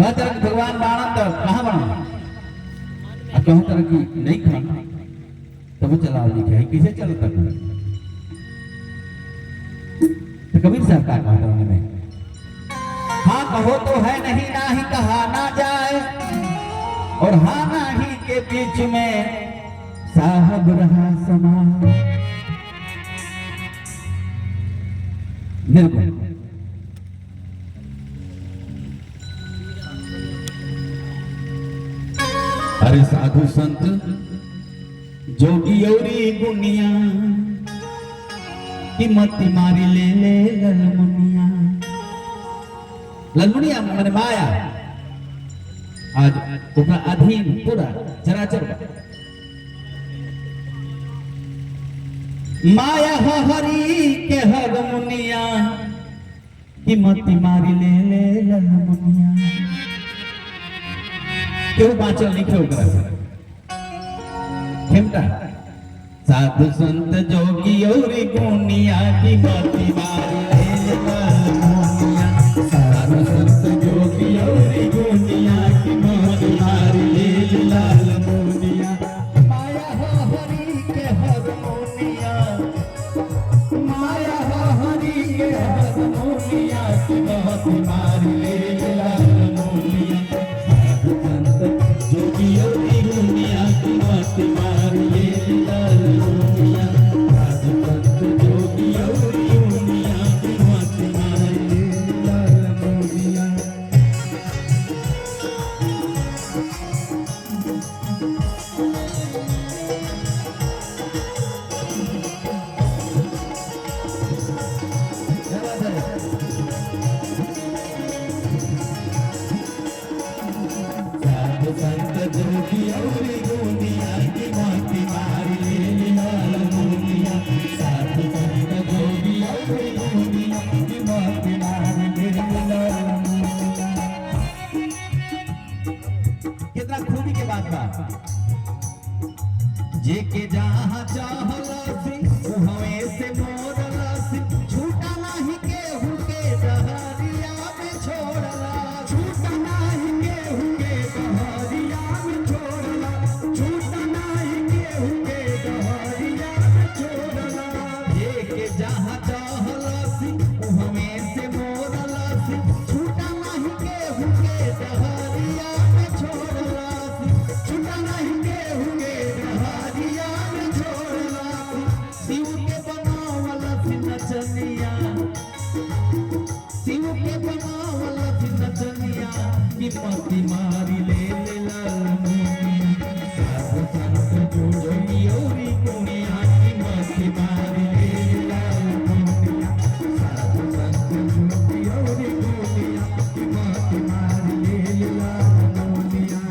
कहते रहे भगवान बाणन तो कहाँ बाणन कहते रहे कि नहीं खाना तब चला लिखे है किसे चलता है तो कबीर साहब का कहते उन्होंने हाँ कहो तो है नहीं ना ही कहा ना जाए और हाँ ना ही के बीच में साहब रहा समा निर्गुण अरे साधु संत जोगी औरी गुनिया की मती मारी ले ले ललमुनिया ललमुनिया मैंने माया आज उसका अधीन पूरा चराचर माया हो हरी के हर मुनिया की मती मारी ले ले ललमुनिया क्यों बाचल लिखे उकरा खेमटा साधु संत जोगी और गुनिया की मती मारी ले ललमुनिया साधु संत जोगी और गुनिया की मती मारी ले ललमुनिया माया हो हरि के हर मुनिया माया हो हरि के हर मुनिया की मती मारी ले ललमुनिया साधु संत जोगी और गुनिया की मती मारी ले ललमुनिया साधु संत जोगी और गुनिया की मती मारी ले ललमुनिया साधु संत जोगी और गुनिया की मती मारी ले ललमुनिया साधु संत जोगी और गुनिया की मती मारी ले ललमुनिया कितना खूबी के बात बा जे के जहां चाहलसी उहवे से मोरलसी छूटा नहीं केहू के डहरिया में छोड़ला छूटा नहीं केहू के डहरिया में छोड़ला छूटा नहीं केहू के डहरिया में छोड़ला जे के जहां चाहलसी उहवे से मोरलसी छूटा नहीं केहू के डहरिया में छोड़ला छूटा नहीं केहू के डहरिया में छोड़ला शिव के बनावल नचनिया शिव के बनावल नचनिया की मती मारी ले ललमुनिया साधु संत जोगी और गुनिया की मती मारी ले ललमुनिया साधु संत जोगी और गुनिया की मती मारी ले ललमुनिया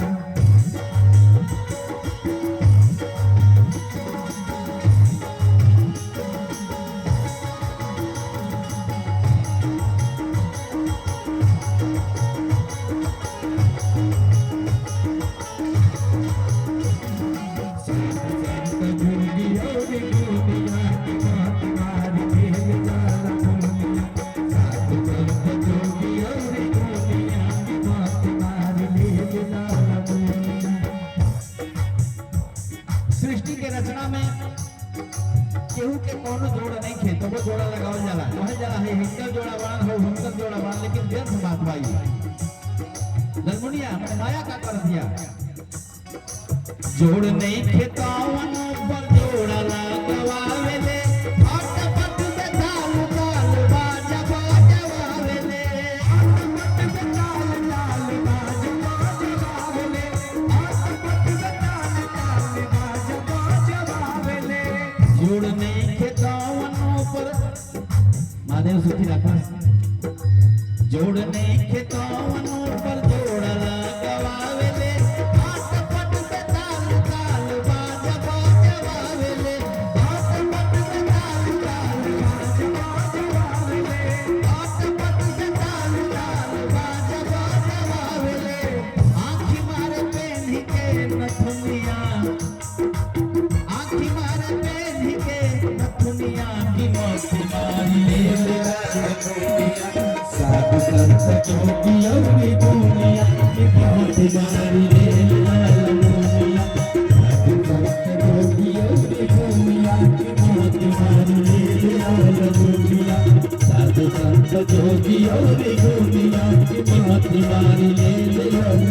सृष्टि के रचना में केहू के कोनो जोड़ नहीं खे तो वो जोड़ा लगावल जाला कहल जाला है हिंकर जोड़ा बाण हो हुनकर जोड़ा बाण लेकिन व्यर्थ बात भाई ललमुनिया माया का कर दिया जोड़ नहीं खेतावन पर जोड़ा लगावेले हट पट से ताल ताल बाजा बाजावेले हट पट से ताल ताल बाजा बाजावेले हट पट से ताल ताल बाजा बाजावेले जोड़ नहीं खेतावन पर महादेव सुखी रखा जोड़ नहीं खेतावन पर जोड़ा लगावेले हट पट से ताल ताल बाजा बाजावेले हट पट से ताल ताल बाजा बाजावेले हट पट से ताल ताल बाजा बाजावेले आँखी मारे पेन्ही के नथुनिया आँखी मारे पेन्ही के नथुनिया की मती मारी ले ललमुनिया साधु संत संत जोगी और गुनिया की बहुत मारी ले लाल मुनिया। साधु संत जोगी और गुनिया की बहुत मारी ले लाल मुनिया। साधु संत जोगी और गुनिया की बहुत मारी ले लाल।